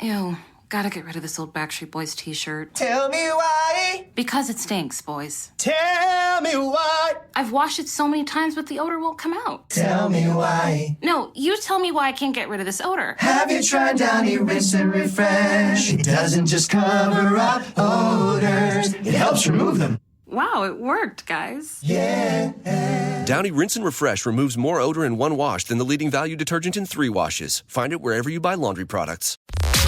Ew, gotta get rid of this old Backstreet Boys t-shirt. Tell me why. Because it stinks, boys. Tell me why. I've washed it so many times, but the odor won't come out. Tell me why. No, you tell me why I can't get rid of this odor. Have you tried Downy Rinse and Refresh? It doesn't just cover up odors, it helps remove them. Wow, it worked, guys. Yeah. Downy Rinse and Refresh removes more odor in one wash than the leading value detergent in 3 washes. Find it wherever you buy laundry products.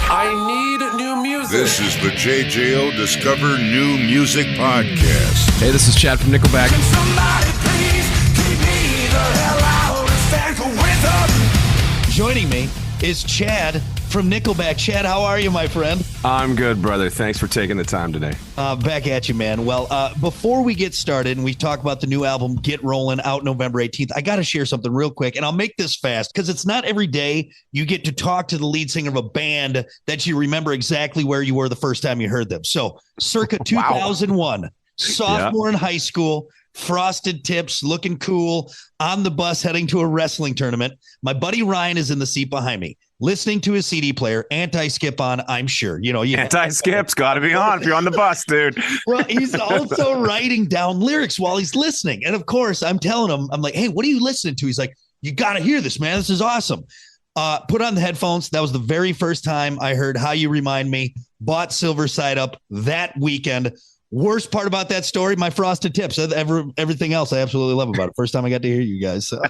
I need new music. This is the JJO Discover New Music Podcast. Hey, this is Chad from Nickelback. Can somebody please keep me the hell out of Stanford with them? Joining me is Chad from Nickelback. Chad, how are you, my friend? I'm good, brother. Thanks for taking the time today. Back at you, man. Well, before we get started and we talk about the new album, Get Rollin', out November 18th, I got to share something real quick, and I'll make this fast because it's not every day you get to talk to the lead singer of a band that you remember exactly where you were the first time you heard them. So circa 2001, sophomore in high school, frosted tips, looking cool, on the bus heading to a wrestling tournament. My buddy Ryan is in the seat behind me, listening to his CD player, Anti-Skip on, I'm sure. Anti-Skip's got to be on if you're on the bus, dude. Well, he's also writing down lyrics while he's listening. And of course, I'm telling him, I'm like, hey, what are you listening to? He's like, you got to hear this, man. This is awesome. Put on the headphones. That was the very first time I heard How You Remind Me. Bought Silver Side Up that weekend. Worst part about that story, my frosted tips. Everything else I absolutely love about it. First time I got to hear you guys. So.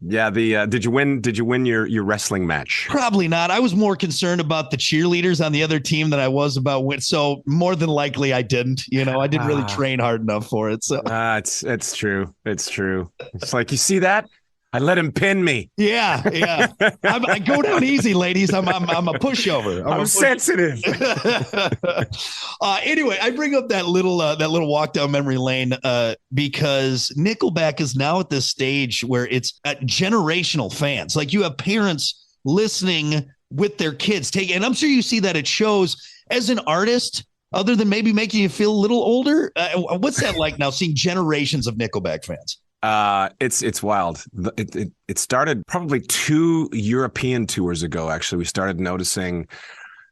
Yeah. Did you win your wrestling match? Probably not. I was more concerned about the cheerleaders on the other team than I was about win. So more than likely I didn't. I didn't really train hard enough for it. So it's true. It's true. It's like, you see that? I let him pin me. Yeah. I go down easy, ladies. I'm a pushover. I'm sensitive. Anyway, I bring up that little walk down memory lane because Nickelback is now at this stage where it's generational fans. Like, you have parents listening with their kids. And I'm sure you see that it shows as an artist. Other than maybe making you feel a little older, what's that like now? Seeing generations of Nickelback fans. It's wild. It started probably 2 European tours ago. Actually, we started noticing.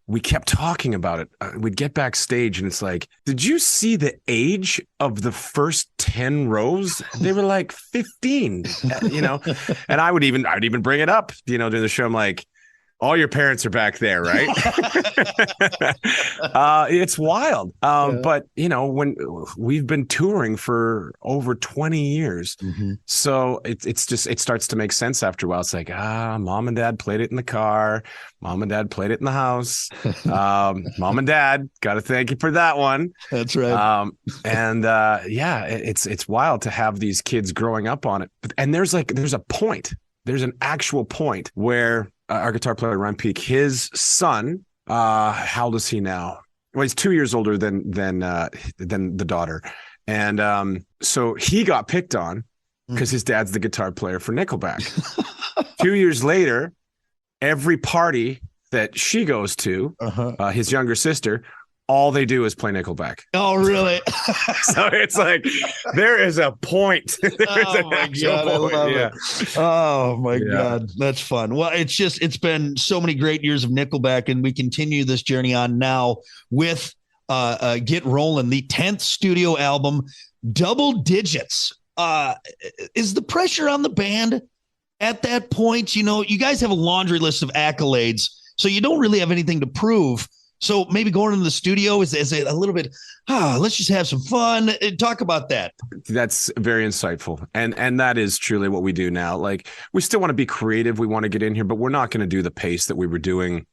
We kept talking about it. We'd get backstage and it's like, did you see the age of the first 10 rows? They were like 15, and I would even bring it up, during the show. I'm like, all your parents are back there, right? It's wild. But, when we've been touring for over 20 years, so it starts to make sense after a while. It's like, mom and dad played it in the car. Mom and dad played it in the house. Mom and dad, got to thank you for that one. That's right. It's wild to have these kids growing up on it. And there's a point. There's an actual point where our guitar player, Ryan Peake, his son, how old is he now? Well, he's 2 years older than the daughter. And so he got picked on because his dad's the guitar player for Nickelback. 2 years later, every party that she goes to, his younger sister, all they do is play Nickelback. Oh, really? So it's like, there is a point. Oh my God, I love it. Oh my God, that's fun. Well, it's been so many great years of Nickelback, and we continue this journey on now with Get Rollin', the 10th studio album, double digits. Is the pressure on the band at that point? You guys have a laundry list of accolades, so you don't really have anything to prove. So maybe going into the studio is a little bit, let's just have some fun. Talk about that. That's very insightful. And that is truly what we do now. Like, we still want to be creative. We want to get in here, but we're not going to do the pace that we were doing,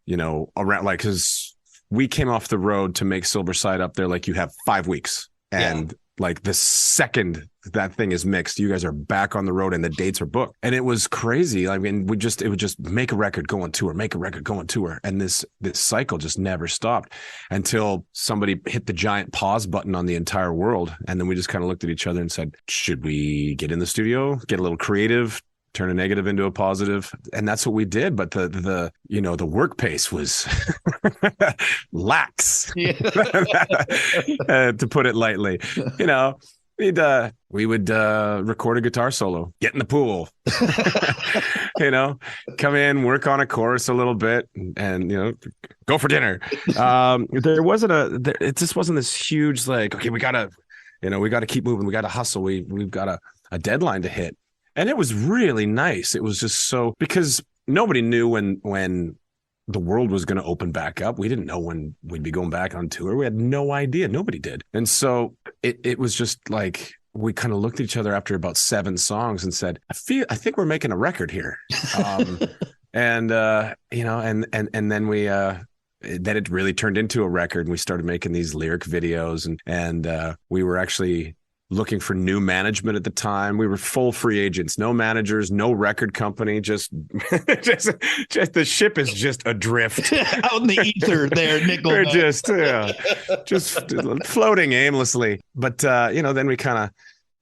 around, like, because we came off the road to make Silver Side Up there. Like, you have 5 weeks. And like, the second that thing is mixed, you guys are back on the road and the dates are booked. And it was crazy. I mean, it would just make a record, go on tour, make a record, go on tour. And this cycle just never stopped until somebody hit the giant pause button on the entire world. And then we just kind of looked at each other and said, should we get in the studio, get a little creative, turn a negative into a positive? And that's what we did. But the work pace was lax, to put it lightly. we would record a guitar solo, get in the pool, come in, work on a chorus a little bit, and go for dinner. It just wasn't this huge like, okay, we gotta keep moving, we gotta hustle, we've got a deadline to hit. And it was really nice. It was just so, because nobody knew when the world was going to open back up. We didn't know when we'd be going back on tour. We had no idea. Nobody did. And so it was just like, we kind of looked at each other after about 7 songs and said, I think we're making a record here. And then then it really turned into a record, and we started making these lyric videos, and we were actually looking for new management at the time. We were full free agents, no managers, no record company, just the ship is just adrift out in the ether there, Nickelback. We're just floating aimlessly. But then we kind of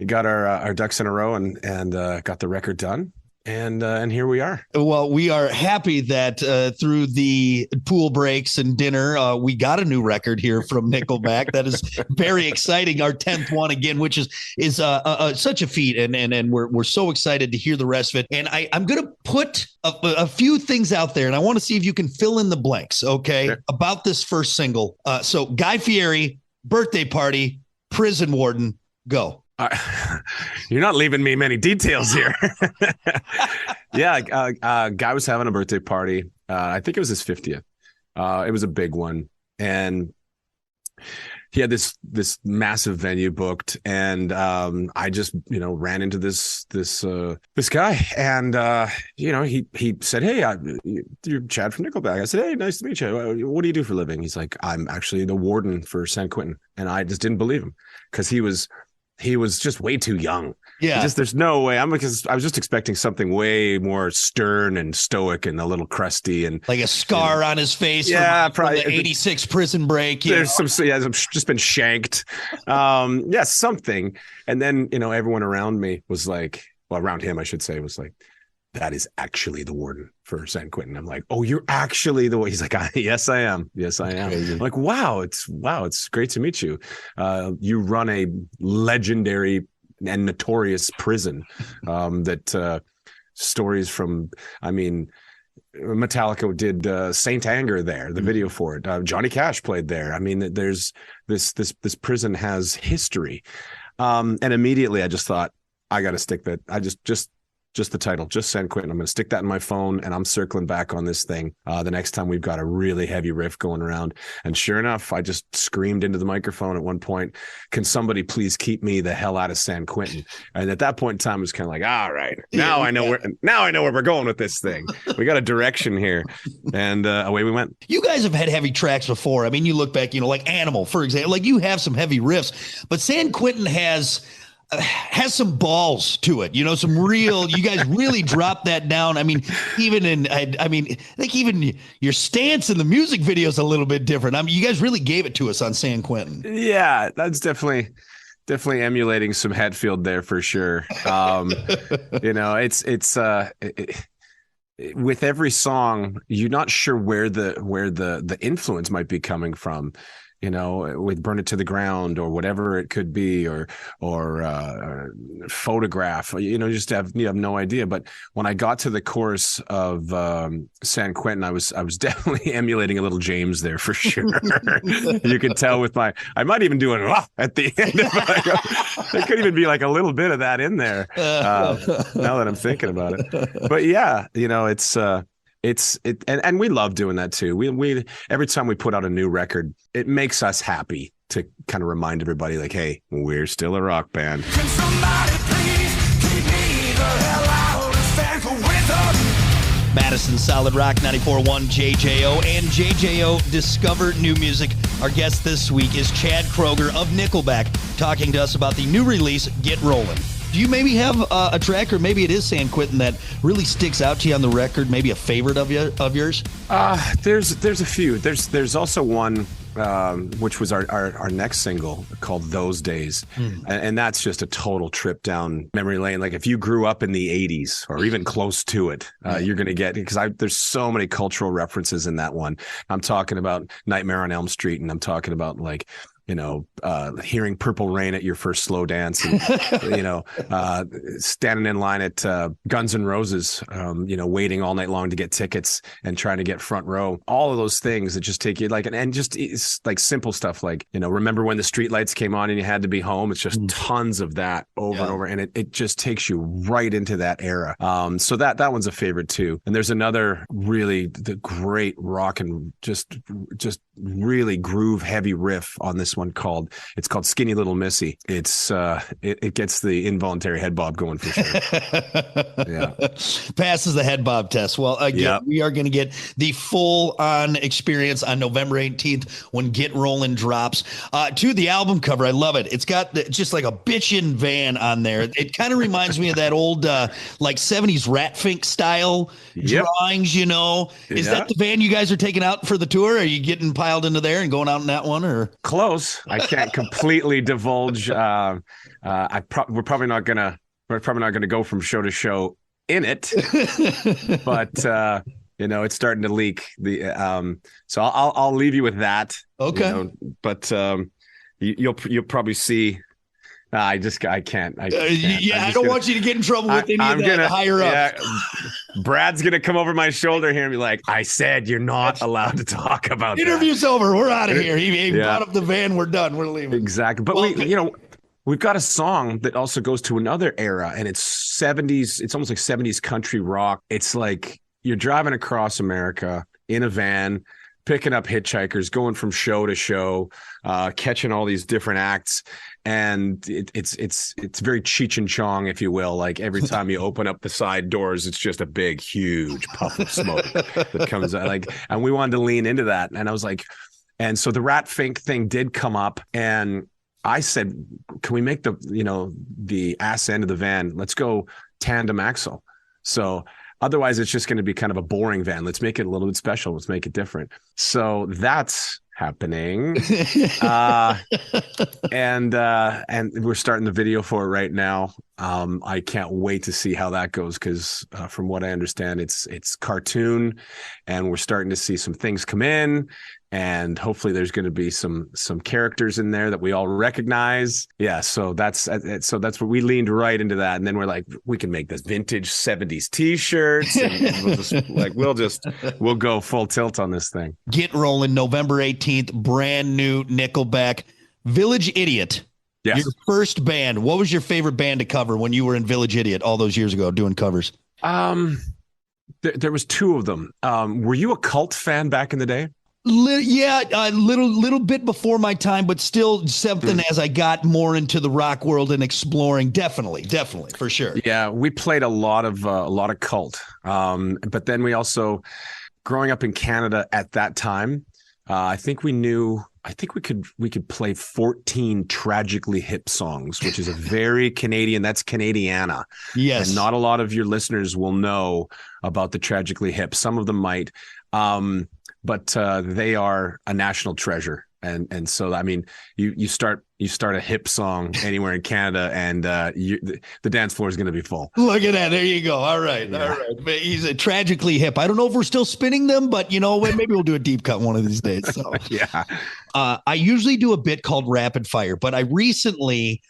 got our ducks in a row and got the record done. And here we are. Well, we are happy that through the pool breaks and dinner, we got a new record here from Nickelback. That is very exciting. Our 10th one again, which is such a feat, and we're so excited to hear the rest of it. And I'm going to put a few things out there, and I want to see if you can fill in the blanks. Okay, sure. About this first single. So Guy Fieri, Birthday Party, Prison Warden, go. You're not leaving me many details here. Yeah, Guy was having a birthday party. I think it was his 50th. It was a big one, and he had this massive venue booked, and I just ran into this guy, and he said, "Hey, you're Chad from Nickelback." I said, "Hey, nice to meet you. What do you do for a living?" He's like, "I'm actually the warden for San Quentin," and I just didn't believe him because he was just way too young. Yeah. There's no way. I was just expecting something way more stern and stoic and a little crusty and like a scar on his face. Yeah, from the 86 prison break. There's just been shanked. Something. And then, everyone around me was like, well, around him, I should say, was like, that is actually the warden for San Quentin. I'm like, oh, you're actually the one. He's like, yes, I am. Yes, I am. I'm like, wow, it's great to meet you. You run a legendary and notorious prison that stories from, Metallica did Saint Anger there, the video for it. Johnny Cash played there. I mean, there's this prison has history. And immediately I just thought, I got to stick that. I just the title, just San Quentin. I'm going to stick that in my phone, and I'm circling back on this thing the next time we've got a really heavy riff going around. And sure enough, I just screamed into the microphone at one point, "Can somebody please keep me the hell out of San Quentin?" And at that point in time, it was kind of like, all right, now I know where we're going with this thing. We got a direction here, and away we went. You guys have had heavy tracks before. I mean, you look back, like Animal, for example, like you have some heavy riffs, but San Quentin has some balls to it, some real, you guys really dropped that down. I mean, even I think even your stance in the music video is a little bit different. You guys really gave it to us on San Quentin. Yeah, that's definitely emulating some Hetfield there for sure. With every song, you're not sure where the influence might be coming from. With Burn It to the Ground or whatever it could be, or Photograph, you have no idea. But when I got to the chorus of San Quentin, I was definitely emulating a little James there for sure. You could tell with I might even do it at the end. There could even be like a little bit of that in there now that I'm thinking about it. But yeah, and we love doing that too. We every time we put out a new record, it makes us happy to kind of remind everybody, like, hey, we're still a rock band. Can somebody please keep me the hell out of San Quentin? Madison Solid Rock 94.1 JJO and JJO Discover New Music. Our guest this week is Chad Kroeger of Nickelback, talking to us about the new release, Get Rollin'. Do you maybe have a track, or maybe it is San Quentin, that really sticks out to you on the record? Maybe a favorite of yours? There's a few. There's also one which was our next single, called Those Days. And that's just a total trip down memory lane. Like if you grew up in the 80s or even close to it, you're going to get, because there's so many cultural references in that one. I'm talking about Nightmare on Elm Street, and I'm talking about like hearing Purple Rain at your first slow dance, and, standing in line at Guns N' Roses, waiting all night long to get tickets and trying to get front row. All of those things that just take you and just it's like simple stuff like, remember when the street lights came on and you had to be home? It's just tons of that over and over. And it just takes you right into that era. So that one's a favorite too. And there's another the great rock and just really groove heavy riff on this one called Skinny Little Missy. It's it gets the involuntary head bob going for sure. Yeah. Passes the head bob test. Well, again, we are going to get the full on experience on November 18th when Get Rollin' drops. To the album cover, I love it. It's got just like a bitchin' van on there. It kind of reminds me of that old like 70s Ratfink style drawings, Is that the van you guys are taking out for the tour? Are you getting piled into there and going out in that one, or close? I can't completely divulge. We're probably not gonna go from show to show in it, but it's starting to leak. So I'll leave you with that. Okay, but you'll probably see. I can't. I don't want you to get in trouble with any of that higher up. Yeah, Brad's gonna come over my shoulder here and be like, "I said you're not allowed to talk about Interview's over. We're out of here." He brought up the van. We're done. We're leaving. Exactly. But we've got a song that also goes to another era, and it's 70s. It's almost like 70s country rock. It's like you're driving across America in a van, picking up hitchhikers, going from show to show, catching all these different acts. And it's very Cheech and Chong, if you will. Like every time you open up the side doors, it's just a big, huge puff of smoke that comes out. And we wanted to lean into that. And I was like, and so the Rat Fink thing did come up, and I said, can we make the ass end of the van? Let's go tandem axle. So otherwise, it's just going to be kind of a boring van. Let's make it a little bit special. Let's make it different. So that's happening. And we're starting the video for it right now. I can't wait to see how that goes, because from what I understand, it's cartoon, and we're starting to see some things come in, and hopefully there's going to be some characters in there that we all recognize. Yeah, so that's what we leaned right into that, and then we're like, we can make this vintage 70s t-shirts, and we'll go full tilt on this thing. Get Rollin', November 18th, brand new Nickelback. Village Idiot. Yes. Your first band. What was your favorite band to cover when you were in Village Idiot all those years ago doing covers? There was two of them. Were you a Cult fan back in the day? A little bit before my time, but still something as I got more into the rock world and exploring. Definitely, for sure. Yeah, we played a lot of Cult, but then we also, growing up in Canada at that time, I think we could play 14 Tragically Hip songs, which is a very Canadian. That's Canadiana. Yes, and not a lot of your listeners will know about the Tragically Hip. Some of them might. But they are a national treasure, and so I mean, you start a hip song anywhere in Canada, and the dance floor is going to be full. Look at that! There you go. All right. He's a Tragically Hip. I don't know if we're still spinning them, but maybe we'll do a deep cut one of these days. So. Yeah. I usually do a bit called Rapid Fire, but I recently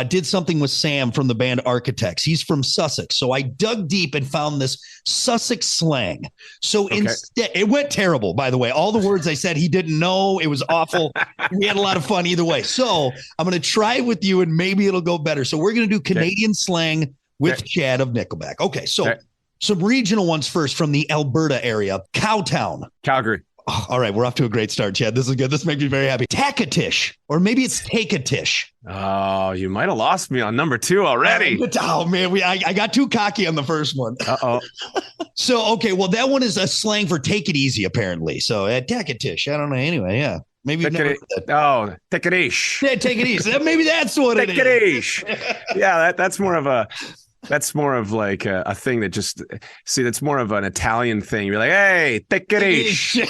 did something with Sam from the band Architects. He's from Sussex. So I dug deep and found this Sussex slang. So instead, it went terrible, by the way. All the words I said, he didn't know. It was awful. We had a lot of fun either way. So I'm going to try it with you, and maybe it'll go better. So we're going to do Canadian slang with Chad of Nickelback. Okay. So some regional ones first from the Alberta area. Cowtown. Calgary. Oh, all right, we're off to a great start, Chad. This is good. This makes me very happy. Takatish, or maybe it's Take-a-tish. Oh, you might have lost me on number 2 already. Oh man, I got too cocky on the first one. So okay, well that one is a slang for take it easy, apparently. So Takatish, I don't know. Anyway, yeah, maybe take it ish. Yeah, take it easy. Maybe that's what it is. Take it ish. Yeah, that's more of a. That's more of like a thing that that's more of an Italian thing. You're like, hey, take it easy.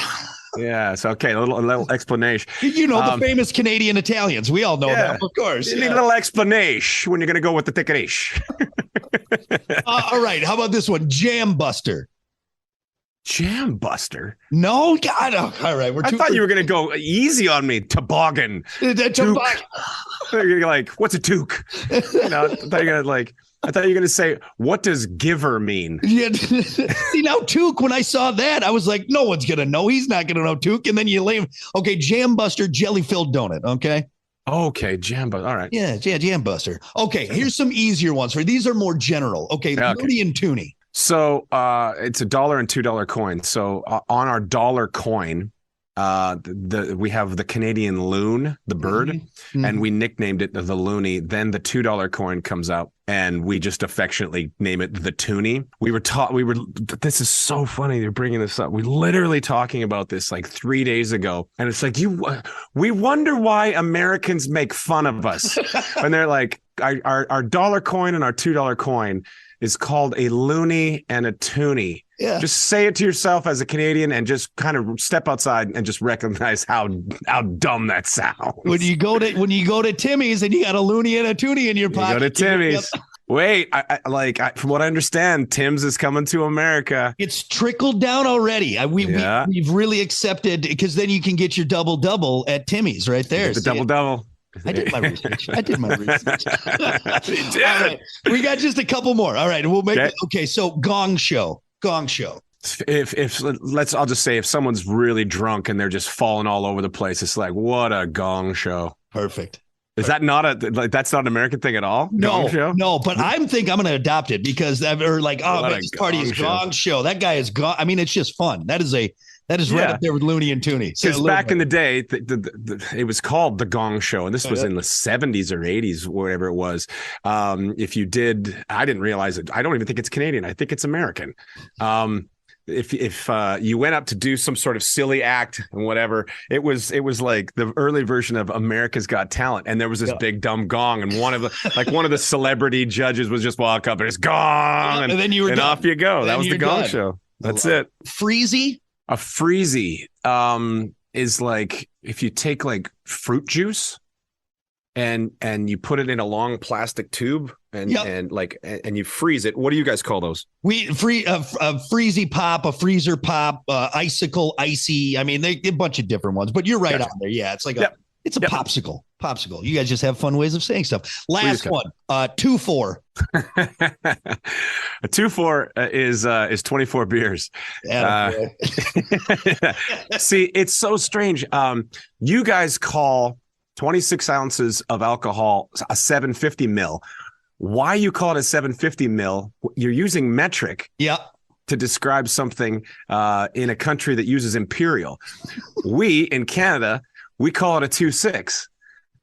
Yeah. So, okay. A little explanation. The famous Canadian Italians. We all know that, of course. You need a little explanation when you're going to go with the take it easy. All right. How about this one? Jam Buster. Jam Buster. No, God. Oh, all right. I thought you were gonna go easy on me. Toboggan. Toboggan. You're like, what's a toque? You know, I thought you were gonna say, what does giver mean? Yeah. See, now toque, when I saw that, I was like, no one's gonna know. He's not gonna know toque. And then you lay him. Okay, Jam Buster, jelly filled donut. Okay. Okay, Jam Buster. All right. Yeah, Jam Buster. Okay, here's some easier ones for these are more general. Okay, Looney and Toonie. So it's $1 and $2 coin. So on our dollar coin, we have the Canadian loon, the bird, and we nicknamed it the Looney. Then the $2 coin comes out, and we just affectionately name it the Toonie. This is so funny you're bringing this up. We literally talking about this like 3 days ago, and it's like we wonder why Americans make fun of us, and they're like our dollar coin and our $2 coin is called a Looney and a Toonie. Yeah. Just say it to yourself as a Canadian and just kind of step outside and just recognize how dumb that sounds. When you go to Timmy's and you got a Looney and a Toonie in your pocket. You go to Timmy's. Wait, from what I understand, Tim's is coming to America. It's trickled down already. We've really accepted, because then you can get your double at Timmy's right there. The double. I did my research. All right. We got just a couple more. All right. We'll make it. Okay. So Gong Show. I'll just say if someone's really drunk and they're just falling all over the place, it's like, what a gong show. Perfect. Is that not that's not an American thing at all? No, gong show? No, but I'm going to adopt it because this party is gong show. That guy is gone. I mean, it's just fun. That is right up there with Looney and Toonie. Because back in the day, it was called the Gong Show, and this was in the 70s or 80s, whatever it was. If you did, I didn't realize it. I don't even think it's Canadian. I think it's American. If you went up to do some sort of silly act and whatever, it was like the early version of America's Got Talent, and there was this big dumb gong, and one of the celebrity judges was just walk up and it's gong, and then off you go. That was the Gong Show. That's it. Freezy. A freezy is like if you take like fruit juice and you put it in a long plastic tube and you freeze it. What do you guys call those? A freezy pop, a freezer pop, icicle, icy. I mean, a bunch of different ones, but you're right on there. Yeah, it's like it's a popsicle. You guys just have fun ways of saying stuff. Last one, 2-4. A 2-4 is 24 beers. See, it's so strange. You guys call 26 ounces of alcohol a 750 mil. Why you call it a 750 mil? You're using metric. To describe something in a country that uses imperial. We in Canada, we call it a 2.6.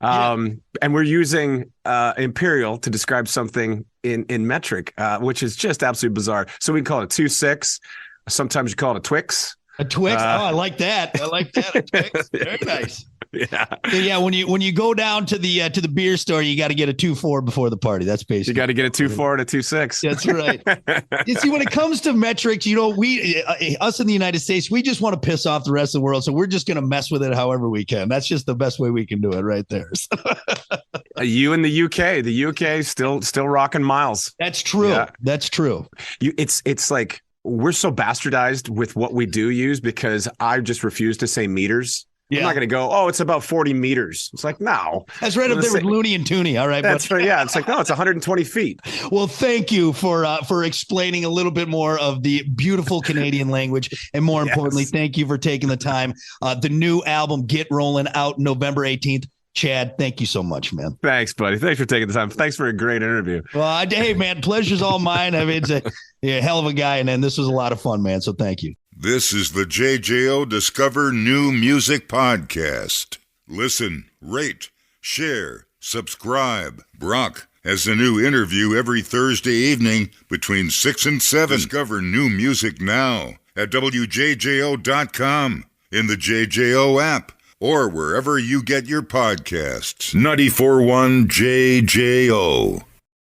And we're using imperial to describe something in metric, which is just absolutely bizarre. So we call it 2.6. Sometimes you call it a Twix. A Twix. I like that. A Twix. Very nice. Yeah. When you go down to the beer store, you got to get a 2-4 before the party. That's basically. You got to get a 2-4 and a 2.6. That's right. You see, when it comes to metrics, we us in the United States, we just want to piss off the rest of the world, so we're just going to mess with it however we can. That's just the best way we can do it, right there. You in the UK, still rocking miles. That's true. Yeah. That's true. It's like we're so bastardized with what we do use because I just refuse to say meters. Yeah. I'm not going to go, oh, it's about 40 meters. It's like, no. That's right up there with Looney and Toonie. All right. That's right. Yeah. It's like, no, it's 120 feet. Well, thank you for explaining a little bit more of the beautiful Canadian language. And more importantly, thank you for taking the time. The new album, Get Rollin', out November 18th. Chad, thank you so much, man. Thanks, buddy. Thanks for taking the time. Thanks for a great interview. Well, hey, man, pleasure's all mine. I mean, it's a hell of a guy. And then this was a lot of fun, man. So thank you. This is the JJO Discover New Music Podcast. Listen, rate, share, subscribe. Brock has a new interview every Thursday evening between 6 and 7. Discover new music now at WJJO.com, in the JJO app, or wherever you get your podcasts. 94.1 JJO.